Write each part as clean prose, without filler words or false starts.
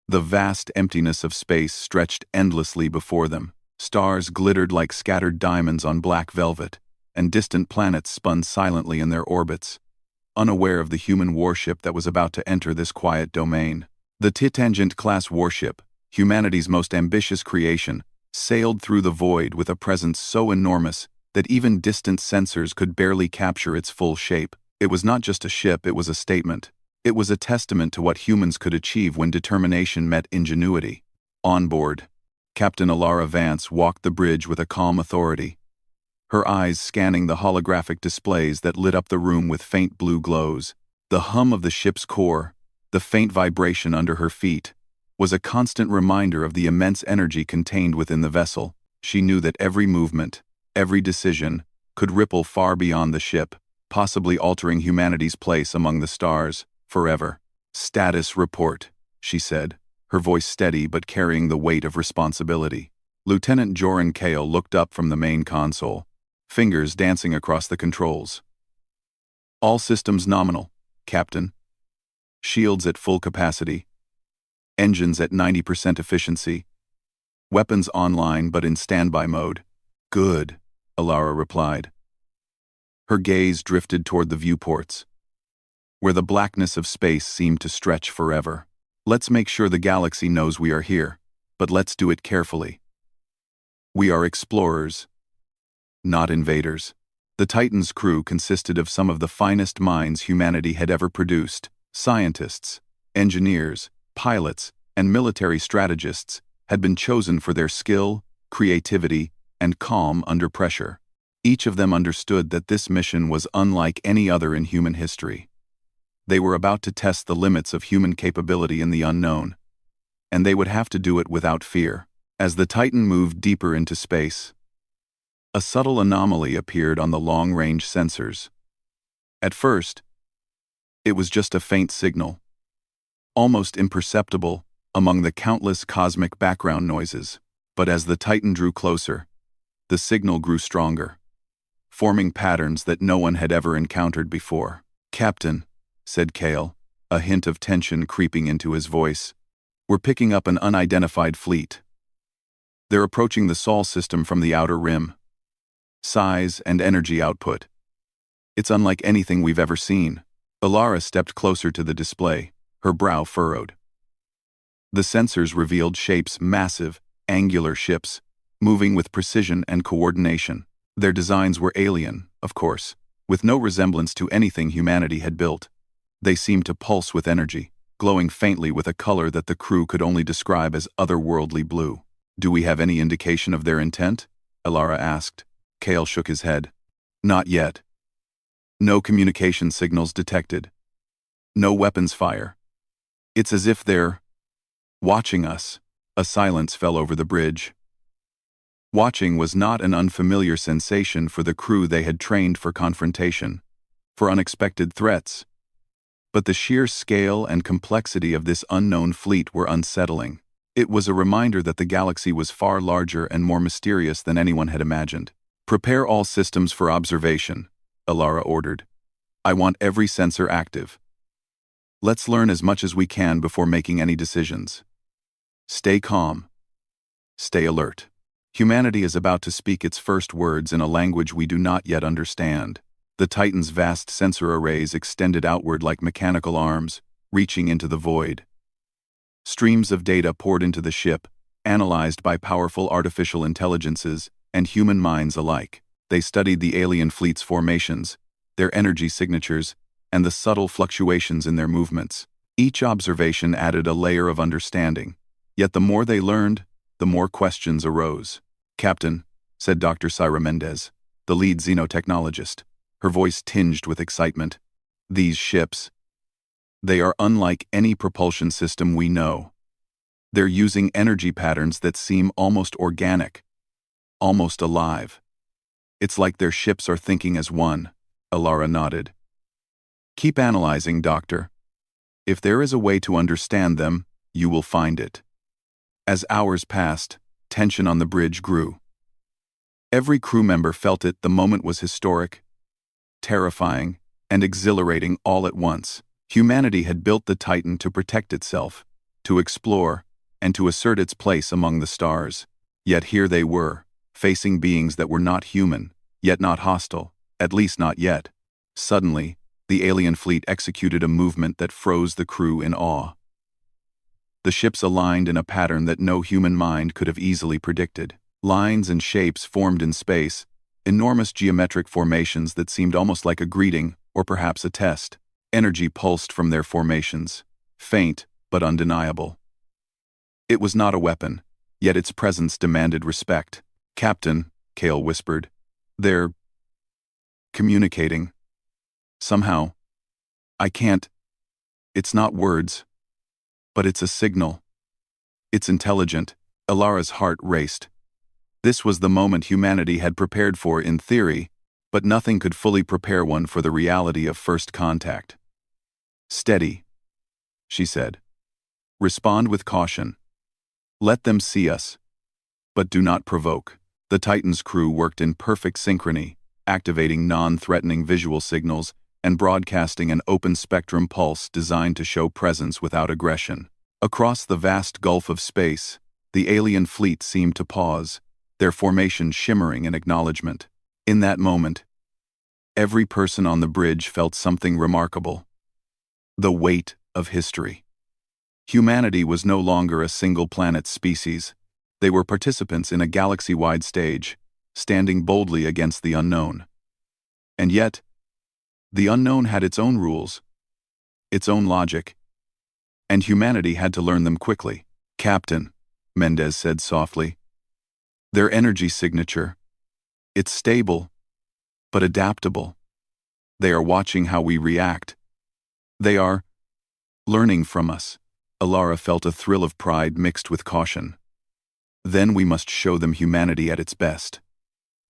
The vast emptiness of space stretched endlessly before them. Stars glittered like scattered diamonds on black velvet, and distant planets spun silently in their orbits, unaware of the human warship that was about to enter this quiet domain. The Titangent-class warship, humanity's most ambitious creation, sailed through the void with a presence so enormous that even distant sensors could barely capture its full shape. It was not just a ship, it was a statement. It was a testament to what humans could achieve when determination met ingenuity. On board, Captain Alara Vance walked the bridge with a calm authority, her eyes scanning the holographic displays that lit up the room with faint blue glows. The hum of the ship's core, the faint vibration under her feet, was a constant reminder of the immense energy contained within the vessel. She knew that every movement, every decision, could ripple far beyond the ship, possibly altering humanity's place among the stars, forever. "Status report," she said, her voice steady but carrying the weight of responsibility. Lieutenant Joran Kale looked up from the main console, fingers dancing across the controls. "All systems nominal, Captain. Shields at full capacity. Engines at 90% efficiency. Weapons online but in standby mode." "Good," Alara replied. Her gaze drifted toward the viewports, where the blackness of space seemed to stretch forever. "Let's make sure the galaxy knows we are here, but let's do it carefully. We are explorers, not invaders." The Titan's crew consisted of some of the finest minds humanity had ever produced. Scientists, engineers, pilots, and military strategists had been chosen for their skill, creativity, and calm under pressure. Each of them understood that this mission was unlike any other in human history. They were about to test the limits of human capability in the unknown, and they would have to do it without fear. As the Titan moved deeper into space, a subtle anomaly appeared on the long-range sensors. At first, it was just a faint signal, almost imperceptible among the countless cosmic background noises. But as the Titan drew closer, the signal grew stronger, forming patterns that no one had ever encountered before. "Captain," said Kale, a hint of tension creeping into his voice, "we're picking up an unidentified fleet. They're approaching the Sol system from the outer rim. Size and energy output, it's unlike anything we've ever seen." Alara stepped closer to the display, her brow furrowed. The sensors revealed shapes, massive, angular ships, moving with precision and coordination. Their designs were alien, of course, with no resemblance to anything humanity had built. They seemed to pulse with energy, glowing faintly with a color that the crew could only describe as otherworldly blue. "Do we have any indication of their intent?" Alara asked. Kale shook his head. "Not yet. No communication signals detected. No weapons fire. It's as if they're watching us." A silence fell over the bridge. Watching was not an unfamiliar sensation for the crew. They had trained for confrontation, for unexpected threats. But the sheer scale and complexity of this unknown fleet were unsettling. It was a reminder that the galaxy was far larger and more mysterious than anyone had imagined. "Prepare all systems for observation," Alara ordered. "I want every sensor active. Let's learn as much as we can before making any decisions. Stay calm. Stay alert. Humanity is about to speak its first words in a language we do not yet understand." The Titan's vast sensor arrays extended outward like mechanical arms, reaching into the void. Streams of data poured into the ship, analyzed by powerful artificial intelligences and human minds alike. They studied the alien fleet's formations, their energy signatures, and the subtle fluctuations in their movements. Each observation added a layer of understanding, yet the more they learned, the more questions arose. "Captain," said Dr. Syra Mendez, the lead xenotechnologist, her voice tinged with excitement, "these ships, they are unlike any propulsion system we know. They're using energy patterns that seem almost organic, almost alive. It's like their ships are thinking as one." Alara nodded. "Keep analyzing, Doctor. If there is a way to understand them, you will find it." As hours passed, tension on the bridge grew. Every crew member felt it. The moment was historic, terrifying, and exhilarating all at once. Humanity had built the Titan to protect itself, to explore, and to assert its place among the stars. Yet here they were, facing beings that were not human, yet not hostile, at least not yet. Suddenly, the alien fleet executed a movement that froze the crew in awe. The ships aligned in a pattern that no human mind could have easily predicted. Lines and shapes formed in space, enormous geometric formations that seemed almost like a greeting, or perhaps a test. Energy pulsed from their formations, faint but undeniable. It was not a weapon, yet its presence demanded respect. "Captain," Kale whispered, "they're communicating. Somehow. I can't. It's not words. But it's a signal. It's intelligent." Alara's heart raced. This was the moment humanity had prepared for in theory, but nothing could fully prepare one for the reality of first contact. "Steady," she said. "Respond with caution. Let them see us. But do not provoke." The Titan's crew worked in perfect synchrony, activating non-threatening visual signals and broadcasting an open-spectrum pulse designed to show presence without aggression. Across the vast gulf of space, the alien fleet seemed to pause, their formation shimmering in acknowledgement. In that moment, every person on the bridge felt something remarkable. The weight of history. Humanity was no longer a single-planet species. They were participants in a galaxy-wide stage, standing boldly against the unknown. And yet, the unknown had its own rules, its own logic, and humanity had to learn them quickly. "Captain," Mendez said softly, "their energy signature. It's stable, but adaptable. They are watching how we react. They are learning from us." Alara felt a thrill of pride mixed with caution. "Then we must show them humanity at its best.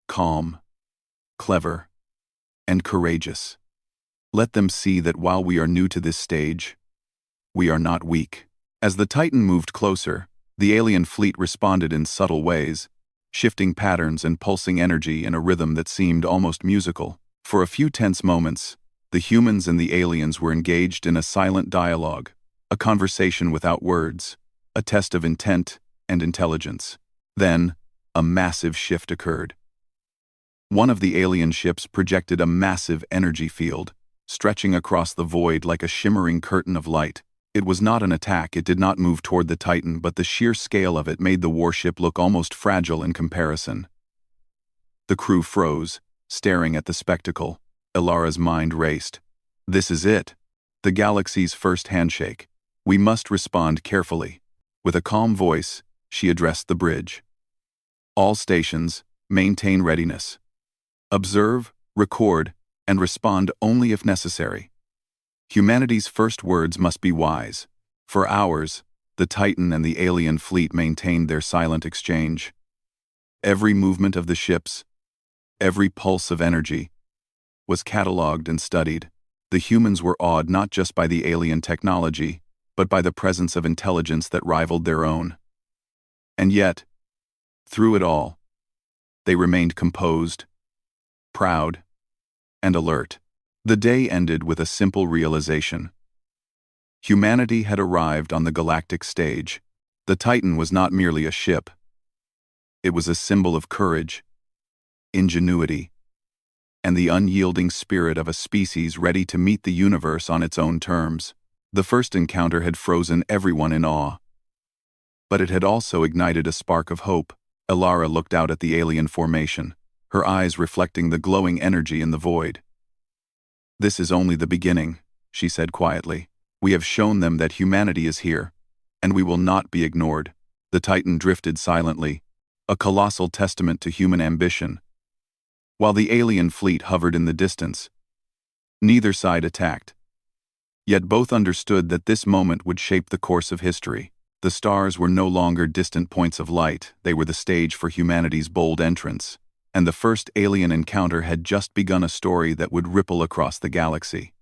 Calm, clever, and courageous. Let them see that while we are new to this stage, we are not weak." As the Titan moved closer, the alien fleet responded in subtle ways, shifting patterns and pulsing energy in a rhythm that seemed almost musical. For a few tense moments, the humans and the aliens were engaged in a silent dialogue, a conversation without words, a test of intent and intelligence. Then, a massive shift occurred. One of the alien ships projected a massive energy field, stretching across the void like a shimmering curtain of light. It was not an attack, it did not move toward the Titan, but the sheer scale of it made the warship look almost fragile in comparison. The crew froze, staring at the spectacle. Alara's mind raced. "This is it. The galaxy's first handshake. We must respond carefully." With a calm voice, she addressed the bridge. "All stations, maintain readiness. Observe, record, and respond only if necessary. Humanity's first words must be wise." For hours, the Titan and the alien fleet maintained their silent exchange. Every movement of the ships, every pulse of energy, was catalogued and studied. The humans were awed not just by the alien technology, but by the presence of intelligence that rivaled their own. And yet, through it all, they remained composed, proud, and alert. The day ended with a simple realization. Humanity had arrived on the galactic stage. The Titan was not merely a ship. It was a symbol of courage, ingenuity, and the unyielding spirit of a species ready to meet the universe on its own terms. The first encounter had frozen everyone in awe. But it had also ignited a spark of hope. Alara looked out at the alien formation, her eyes reflecting the glowing energy in the void. "This is only the beginning," she said quietly. "We have shown them that humanity is here, and we will not be ignored." The Titan drifted silently, a colossal testament to human ambition. While the alien fleet hovered in the distance, neither side attacked. Yet both understood that this moment would shape the course of history. The stars were no longer distant points of light, they were the stage for humanity's bold entrance, and the first alien encounter had just begun a story that would ripple across the galaxy.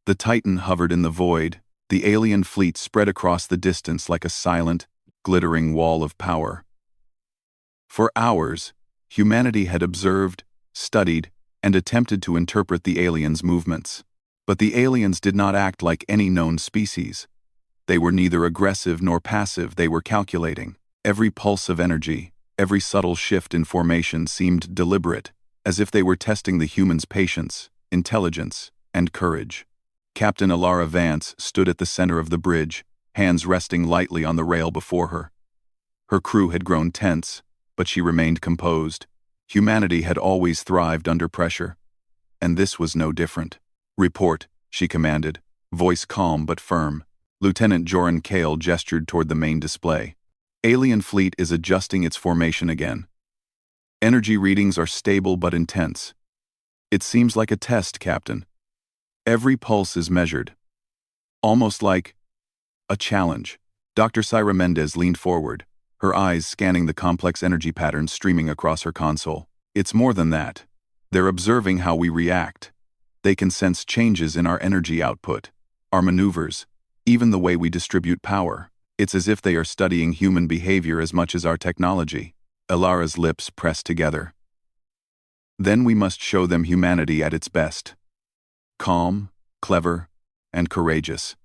The Titan hovered in the void, the alien fleet spread across the distance like a silent, glittering wall of power. For hours, humanity had observed, studied, and attempted to interpret the aliens' movements. But the aliens did not act like any known species. They were neither aggressive nor passive, they were calculating. Every pulse of energy, every subtle shift in formation seemed deliberate, as if they were testing the human's patience, intelligence, and courage. Captain Alara Vance stood at the center of the bridge, hands resting lightly on the rail before her. Her crew had grown tense, but she remained composed. Humanity had always thrived under pressure, and this was no different. "Report," she commanded, voice calm but firm. Lieutenant Joran Kale gestured toward the main display. "Alien fleet is adjusting its formation again. Energy readings are stable but intense. It seems like a test, Captain. Every pulse is measured. Almost like a challenge." Dr. Syra Mendez leaned forward, her eyes scanning the complex energy patterns streaming across her console. "It's more than that. They're observing how we react. They can sense changes in our energy output, our maneuvers, even the way we distribute power. It's as if they are studying human behavior as much as our technology." Alara's lips pressed together. "Then we must show them humanity at its best. Calm, clever, and courageous.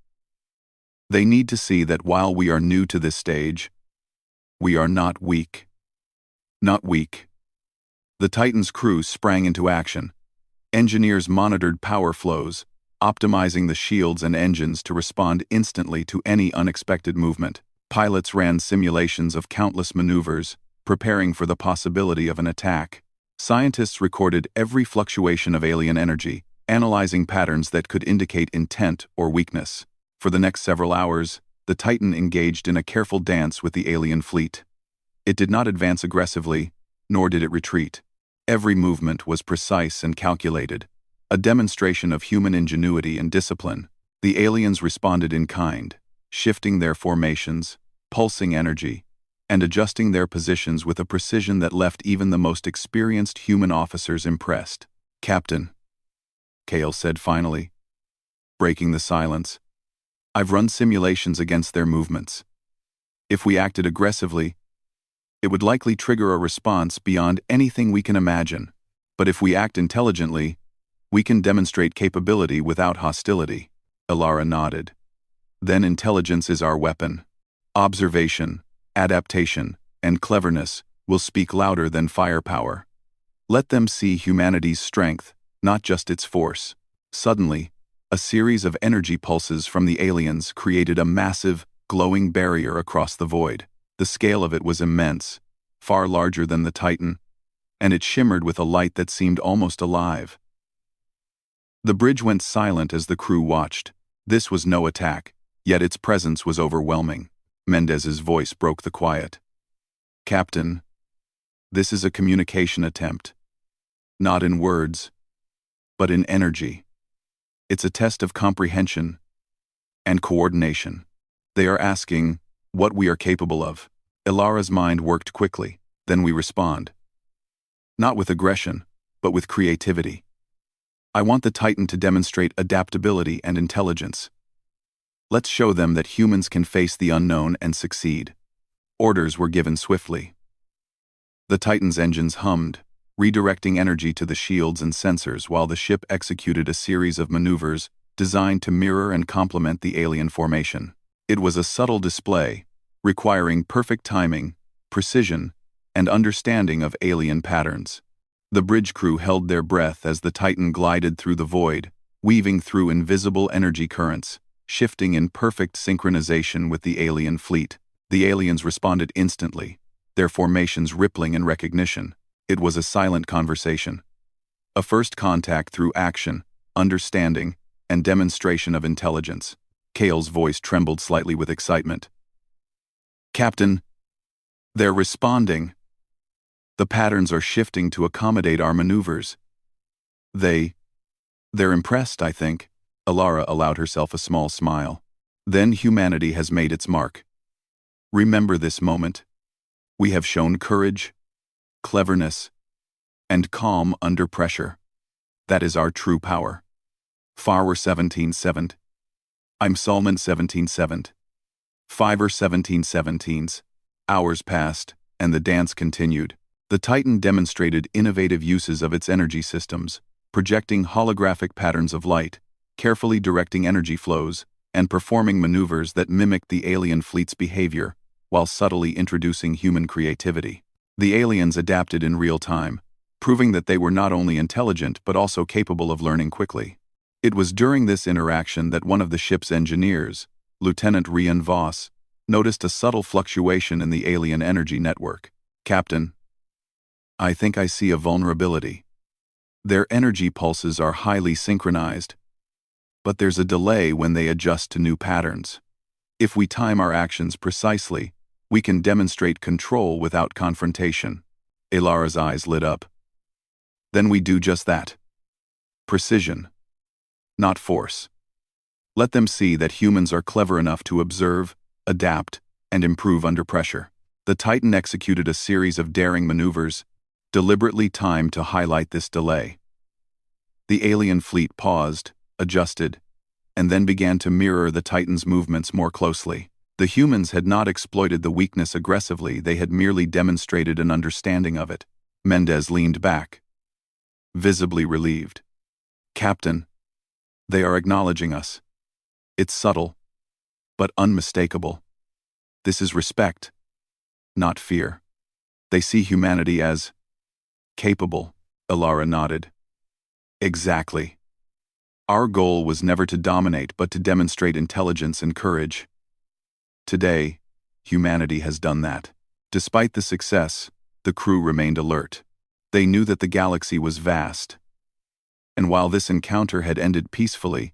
They need to see that while we are new to this stage, we are not weak. Not weak." The Titan's crew sprang into action. Engineers monitored power flows, optimizing the shields and engines to respond instantly to any unexpected movement. Pilots ran simulations of countless maneuvers, preparing for the possibility of an attack. Scientists recorded every fluctuation of alien energy, analyzing patterns that could indicate intent or weakness. For the next several hours, the Titan engaged in a careful dance with the alien fleet. It did not advance aggressively, nor did it retreat. Every movement was precise and calculated, a demonstration of human ingenuity and discipline. The aliens responded in kind, shifting their formations, pulsing energy, and adjusting their positions with a precision that left even the most experienced human officers impressed. "Captain," Kale said finally, breaking the silence, "I've run simulations against their movements. If we acted aggressively, it would likely trigger a response beyond anything we can imagine. But if we act intelligently, we can demonstrate capability without hostility." Alara nodded. "Then intelligence is our weapon. Observation, adaptation, and cleverness will speak louder than firepower. Let them see humanity's strength, not just its force." Suddenly, a series of energy pulses from the aliens created a massive, glowing barrier across the void. The scale of it was immense, far larger than the Titan, and it shimmered with a light that seemed almost alive. The bridge went silent as the crew watched. This was no attack, yet its presence was overwhelming. Mendez's voice broke the quiet. "Captain, this is a communication attempt. Not in words, but in energy. It's a test of comprehension and coordination. They are asking what we are capable of." Ilara's mind worked quickly. "Then we respond. Not with aggression, but with creativity. I want the Titan to demonstrate adaptability and intelligence. Let's show them that humans can face the unknown and succeed." Orders were given swiftly. The Titan's engines hummed, redirecting energy to the shields and sensors while the ship executed a series of maneuvers designed to mirror and complement the alien formation. It was a subtle display, requiring perfect timing, precision, and understanding of alien patterns. The bridge crew held their breath as the Titan glided through the void, weaving through invisible energy currents, shifting in perfect synchronization with the alien fleet. The aliens responded instantly, their formations rippling in recognition. It was a silent conversation. A first contact through action, understanding, and demonstration of intelligence. Kale's voice trembled slightly with excitement. "Captain, they're responding. The patterns are shifting to accommodate our maneuvers. They're impressed, I think." Alara allowed herself a small smile. "Then humanity has made its mark. Remember this moment. We have shown courage, cleverness, and calm under pressure. That is our true power." Farwer 17-7. I'm Salman 17-7. Fiverr 17-17s. Hours passed, and the dance continued. The Titan demonstrated innovative uses of its energy systems, projecting holographic patterns of light, carefully directing energy flows, and performing maneuvers that mimicked the alien fleet's behavior while subtly introducing human creativity. The aliens adapted in real time, proving that they were not only intelligent but also capable of learning quickly. It was during this interaction that one of the ship's engineers, Lieutenant Rian Voss, noticed a subtle fluctuation in the alien energy network. "Captain, I think I see a vulnerability. Their energy pulses are highly synchronized, but there's a delay when they adjust to new patterns. If we time our actions precisely, we can demonstrate control without confrontation." Elara's eyes lit up. "Then we do just that. Precision, not force. Let them see that humans are clever enough to observe, adapt, and improve under pressure." The Titan executed a series of daring maneuvers, deliberately timed to highlight this delay. The alien fleet paused, adjusted, and then began to mirror the Titan's movements more closely. The humans had not exploited the weakness aggressively, they had merely demonstrated an understanding of it. Mendez leaned back, visibly relieved. "Captain, they are acknowledging us. It's subtle, but unmistakable. This is respect, not fear. They see humanity as capable." Elara nodded. "Exactly. Our goal was never to dominate but to demonstrate intelligence and courage. Today, humanity has done that." Despite the success, the crew remained alert. They knew that the galaxy was vast, and while this encounter had ended peacefully,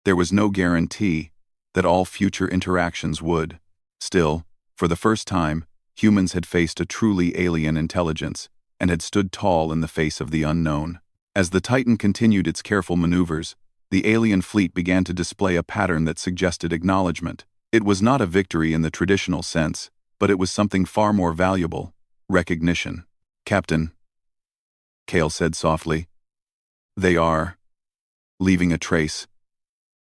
there was no guarantee that all future interactions would. Still, for the first time, humans had faced a truly alien intelligence and had stood tall in the face of the unknown. As the Titan continued its careful maneuvers, the alien fleet began to display a pattern that suggested acknowledgement. It was not a victory in the traditional sense, but it was something far more valuable: recognition. "Captain," Kale said softly, "they are leaving a trace.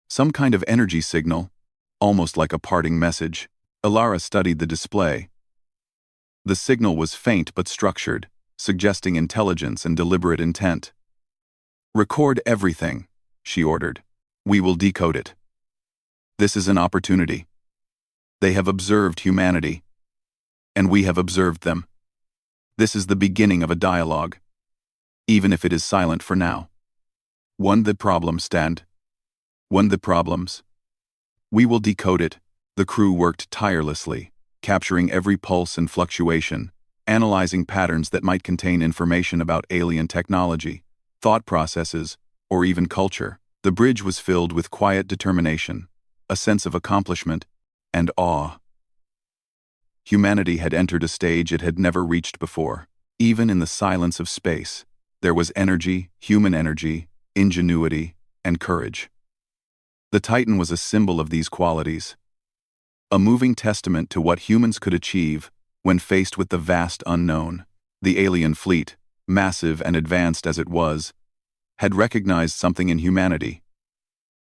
Some kind of energy signal, almost like a parting message." Elara studied the display. The signal was faint but structured, suggesting intelligence and deliberate intent. "Record everything," she ordered. "We will decode it. This is an opportunity. They have observed humanity, and we have observed them. This is the beginning of a dialogue, even if it is silent for now. One the problem stand. One the problems. We will decode it." The crew worked tirelessly, capturing every pulse and fluctuation, analyzing patterns that might contain information about alien technology, thought processes, or even culture. The bridge was filled with quiet determination, a sense of accomplishment, and awe. Humanity had entered a stage it had never reached before. Even in the silence of space, there was energy, human energy, ingenuity, and courage. The Titan was a symbol of these qualities, a moving testament to what humans could achieve when faced with the vast unknown. The alien fleet, massive and advanced as it was, had recognized something in humanity: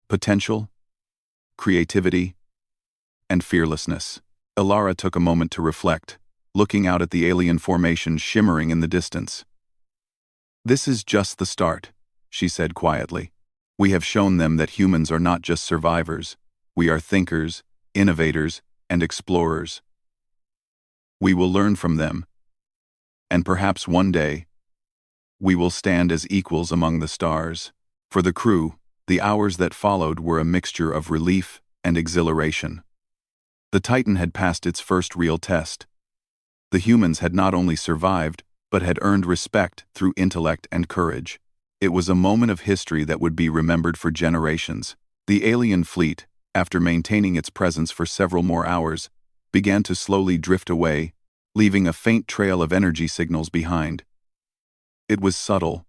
potential, creativity, and fearlessness. Elara took a moment to reflect, looking out at the alien formation shimmering in the distance. "This is just the start," she said quietly. "We have shown them that humans are not just survivors. We are thinkers, innovators, and explorers. We will learn from them, and perhaps one day, we will stand as equals among the stars." For the crew, the hours that followed were a mixture of relief and exhilaration. The Titan had passed its first real test. The humans had not only survived, but had earned respect through intellect and courage. It was a moment of history that would be remembered for generations. The alien fleet, after maintaining its presence for several more hours, began to slowly drift away, leaving a faint trail of energy signals behind. It was subtle,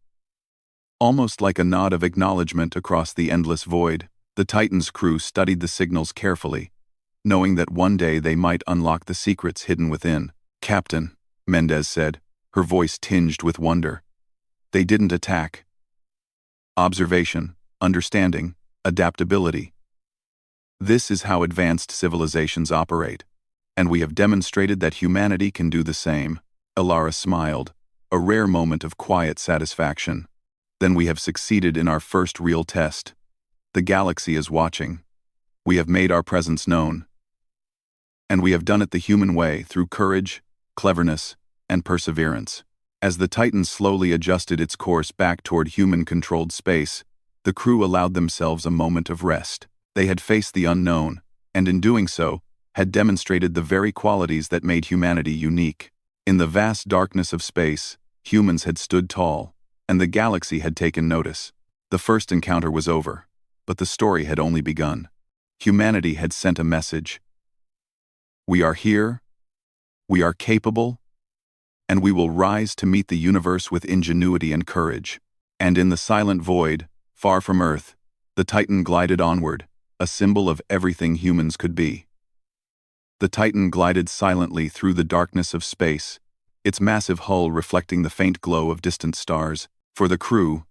almost like a nod of acknowledgement across the endless void. The Titan's crew studied the signals carefully, knowing that one day they might unlock the secrets hidden within. "Captain," Mendez said, her voice tinged with wonder, "they didn't attack. Observation, understanding, adaptability. This is how advanced civilizations operate, and we have demonstrated that humanity can do the same." Elara smiled, a rare moment of quiet satisfaction. "Then we have succeeded in our first real test. The galaxy is watching. We have made our presence known. And we have done it the human way, through courage, cleverness, and perseverance. As the Titan slowly adjusted its course back toward human-controlled space, the crew allowed themselves a moment of rest. They had faced the unknown, and in doing so, had demonstrated the very qualities that made humanity unique. In the vast darkness of space, humans had stood tall, and the galaxy had taken notice. The first encounter was over, but the story had only begun. Humanity had sent a message. We are here, we are capable, and we will rise to meet the universe with ingenuity and courage. And in the silent void, far from Earth, the Titan glided onward, a symbol of everything humans could be. The Titan glided silently through the darkness of space, its massive hull reflecting the faint glow of distant stars. For the crew,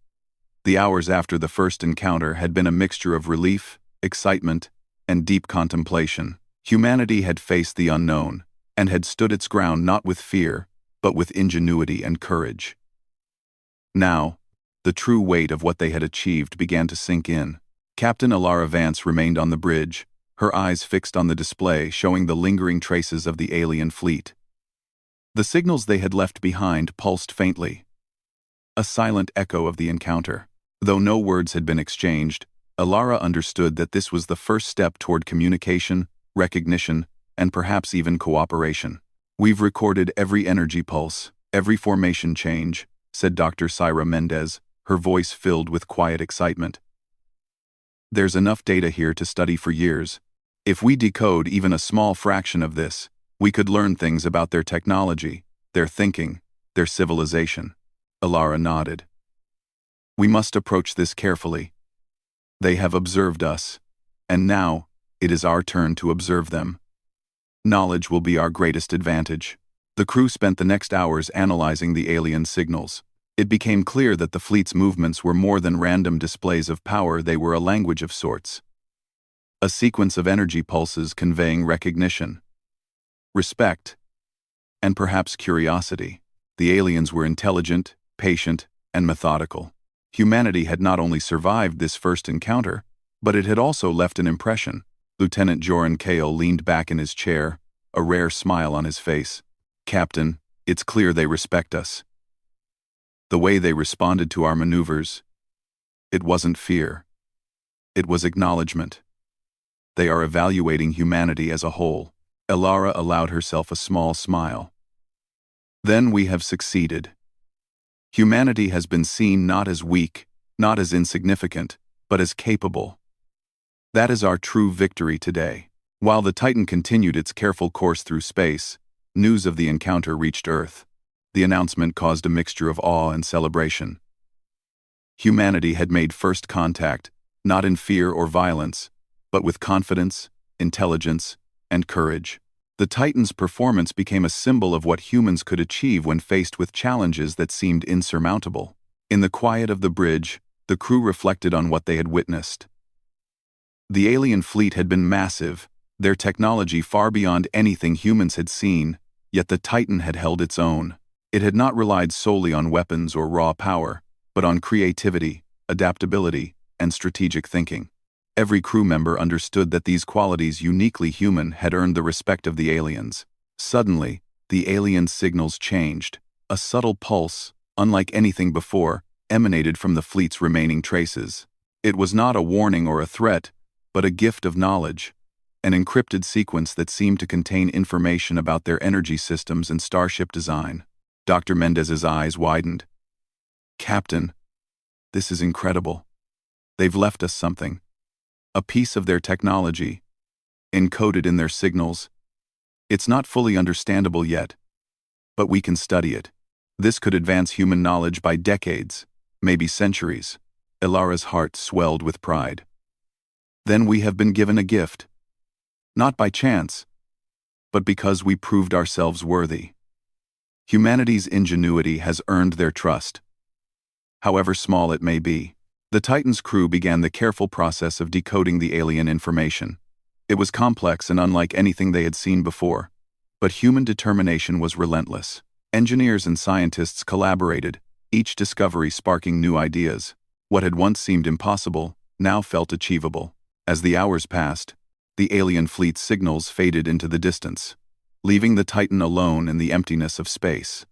the hours after the first encounter had been a mixture of relief, excitement, and deep contemplation. Humanity had faced the unknown, and had stood its ground not with fear, but with ingenuity and courage. Now, the true weight of what they had achieved began to sink in. Captain Alara Vance remained on the bridge, her eyes fixed on the display showing the lingering traces of the alien fleet. The signals they had left behind pulsed faintly, a silent echo of the encounter. Though no words had been exchanged, Alara understood that this was the first step toward communication, recognition, and perhaps even cooperation. We've recorded every energy pulse, every formation change, said Dr. Syra Mendez, her voice filled with quiet excitement. There's enough data here to study for years. If we decode even a small fraction of this, we could learn things about their technology, their thinking, their civilization. Alara nodded. We must approach this carefully. They have observed us, and now it is our turn to observe them. Knowledge will be our greatest advantage. The crew spent the next hours analyzing the alien signals. It became clear that the fleet's movements were more than random displays of power, they were a language of sorts. A sequence of energy pulses conveying recognition, respect, and perhaps curiosity. The aliens were intelligent, patient, and methodical. Humanity had not only survived this first encounter, but it had also left an impression. Lieutenant Joran Kale leaned back in his chair, a rare smile on his face. Captain, it's clear they respect us. The way they responded to our maneuvers, it wasn't fear. It was acknowledgement. They are evaluating humanity as a whole. Alara allowed herself a small smile. Then we have succeeded. Humanity has been seen not as weak, not as insignificant, but as capable. That is our true victory today. While the Titan continued its careful course through space, news of the encounter reached Earth. The announcement caused a mixture of awe and celebration. Humanity had made first contact, not in fear or violence, but with confidence, intelligence, and courage. The Titan's performance became a symbol of what humans could achieve when faced with challenges that seemed insurmountable. In the quiet of the bridge, the crew reflected on what they had witnessed. The alien fleet had been massive, their technology far beyond anything humans had seen, yet the Titan had held its own. It had not relied solely on weapons or raw power, but on creativity, adaptability, and strategic thinking. Every crew member understood that these qualities uniquely human had earned the respect of the aliens. Suddenly, the alien signals changed. A subtle pulse, unlike anything before, emanated from the fleet's remaining traces. It was not a warning or a threat, but a gift of knowledge, an encrypted sequence that seemed to contain information about their energy systems and starship design. Dr. Mendez's eyes widened. Captain, this is incredible. They've left us something. A piece of their technology, encoded in their signals. It's not fully understandable yet, but we can study it. This could advance human knowledge by decades, maybe centuries. Alara's heart swelled with pride. Then we have been given a gift. Not by chance, but because we proved ourselves worthy. Humanity's ingenuity has earned their trust, however small it may be. The Titan's crew began the careful process of decoding the alien information. It was complex and unlike anything they had seen before, but human determination was relentless. Engineers and scientists collaborated, each discovery sparking new ideas. What had once seemed impossible now felt achievable. As the hours passed, The alien fleet's signals faded into the distance, leaving the Titan alone in the emptiness of space.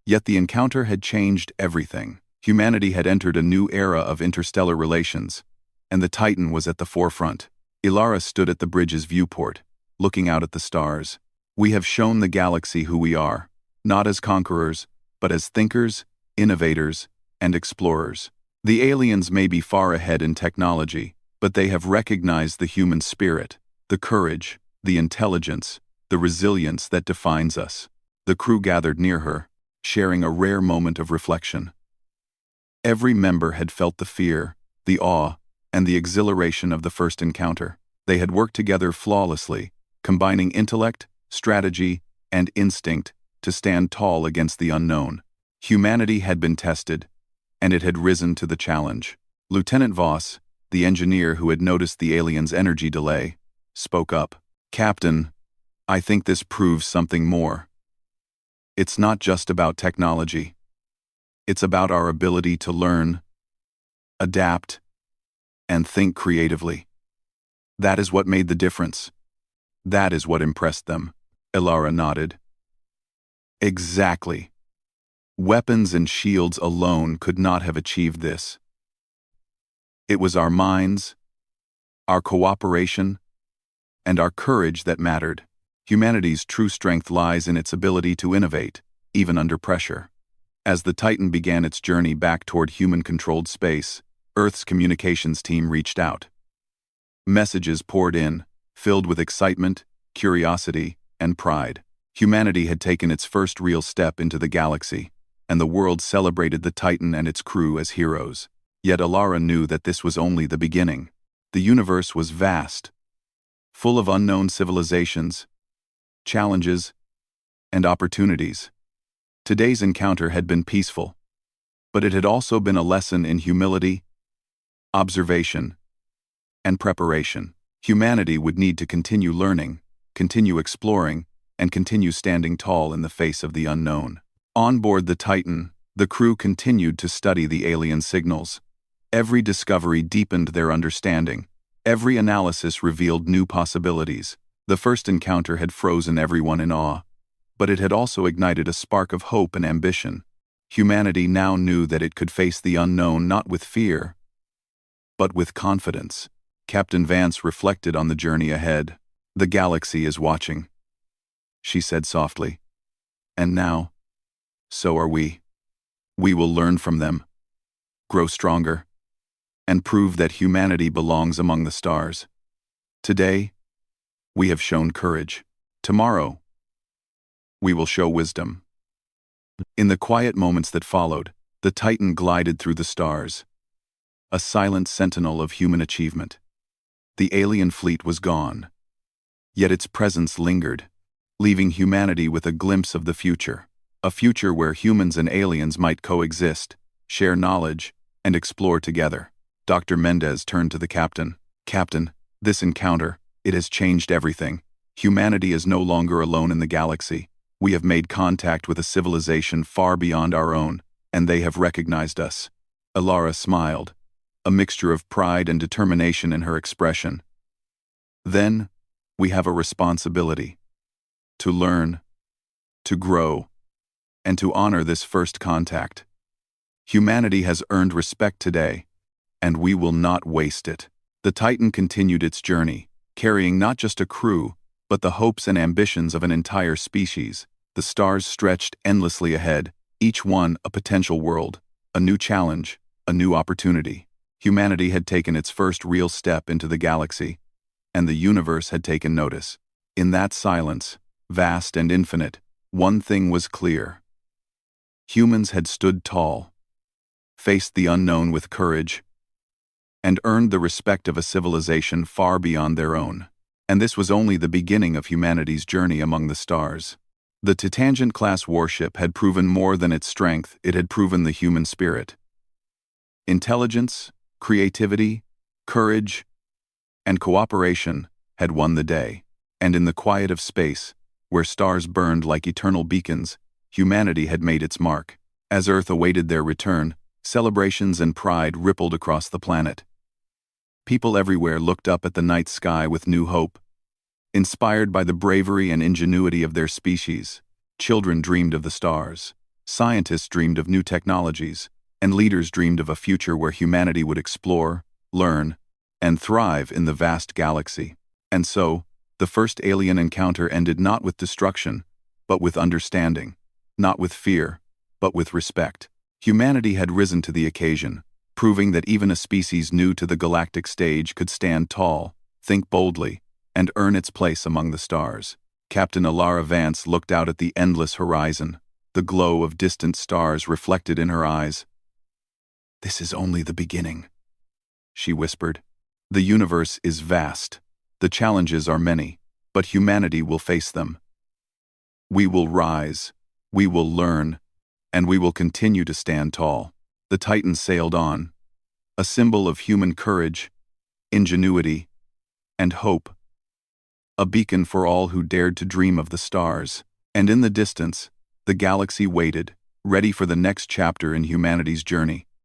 Yet the encounter had changed everything. Humanity had entered a new era of interstellar relations, and the Titan was at the forefront. Ilara stood at the bridge's viewport, looking out at the stars. We have shown the galaxy who we are, not as conquerors, but as thinkers, innovators, and explorers. The aliens may be far ahead in technology, but they have recognized the human spirit, the courage, the intelligence, the resilience that defines us. The crew gathered near her, sharing a rare moment of reflection. Every member had felt the fear, the awe, and the exhilaration of the first encounter. They had worked together flawlessly, combining intellect, strategy, and instinct to stand tall against the unknown. Humanity had been tested, and it had risen to the challenge. Lieutenant Voss, the engineer who had noticed the aliens' energy delay, spoke up. "Captain, I think this proves something more. It's not just about technology. It's about our ability to learn, adapt, and think creatively. That is what made the difference. That is what impressed them." Ilara nodded. "Exactly. Weapons and shields alone could not have achieved this. It was our minds, our cooperation, and our courage that mattered. Humanity's true strength lies in its ability to innovate, even under pressure." As the Titan began its journey back toward human-controlled space, Earth's communications team reached out. Messages poured in, filled with excitement, curiosity, and pride. Humanity had taken its first real step into the galaxy, and the world celebrated the Titan and its crew as heroes. Yet Ilara knew that this was only the beginning. The universe was vast, full of unknown civilizations, challenges, and opportunities. Today's encounter had been peaceful, but it had also been a lesson in humility, observation, and preparation. Humanity would need to continue learning, continue exploring, and continue standing tall in the face of the unknown. On board the Titan, the crew continued to study the alien signals. Every discovery deepened their understanding. Every analysis revealed new possibilities. The first encounter had frozen everyone in awe, but it had also ignited a spark of hope and ambition. Humanity now knew that it could face the unknown not with fear, but with confidence. Captain Vance reflected on the journey ahead. "The galaxy is watching," she said softly. "And now, so are we. We will learn from them, grow stronger, and prove that humanity belongs among the stars. Today, we have shown courage. Tomorrow, we will show wisdom." In the quiet moments that followed, the Titan glided through the stars, a silent sentinel of human achievement. The alien fleet was gone, yet its presence lingered, leaving humanity with a glimpse of the future. A future where humans and aliens might coexist, share knowledge, and explore together. Dr. Mendez turned to the captain. "Captain, this encounter, it has changed everything. Humanity is no longer alone in the galaxy. We have made contact with a civilization far beyond our own, and they have recognized us." Ilara smiled, a mixture of pride and determination in her expression. "Then, we have a responsibility. To learn, to grow, and to honor this first contact. Humanity has earned respect today, and we will not waste it." The Titan continued its journey, carrying not just a crew, but the hopes and ambitions of an entire species. The stars stretched endlessly ahead, each one a potential world, a new challenge, a new opportunity. Humanity had taken its first real step into the galaxy, and the universe had taken notice. In that silence, vast and infinite, one thing was clear. Humans had stood tall, faced the unknown with courage, and earned the respect of a civilization far beyond their own. And this was only the beginning of humanity's journey among the stars. The Titangent-class warship had proven more than its strength, it had proven the human spirit. Intelligence, creativity, courage, and cooperation had won the day. And in the quiet of space, where stars burned like eternal beacons, humanity had made its mark. As Earth awaited their return, celebrations and pride rippled across the planet. People everywhere looked up at the night sky with new hope. Inspired by the bravery and ingenuity of their species, children dreamed of the stars, scientists dreamed of new technologies, and leaders dreamed of a future where humanity would explore, learn, and thrive in the vast galaxy. And so, the first alien encounter ended not with destruction, but with understanding, not with fear, but with respect. Humanity had risen to the occasion, proving that even a species new to the galactic stage could stand tall, think boldly, and earn its place among the stars. Captain Alara Vance looked out at the endless horizon, the glow of distant stars reflected in her eyes. "This is only the beginning," she whispered. "The universe is vast. The challenges are many, but humanity will face them. We will rise, we will learn, and we will continue to stand tall." The Titan sailed on, a symbol of human courage, ingenuity, and hope. A beacon for all who dared to dream of the stars. And in the distance, the galaxy waited, ready for the next chapter in humanity's journey.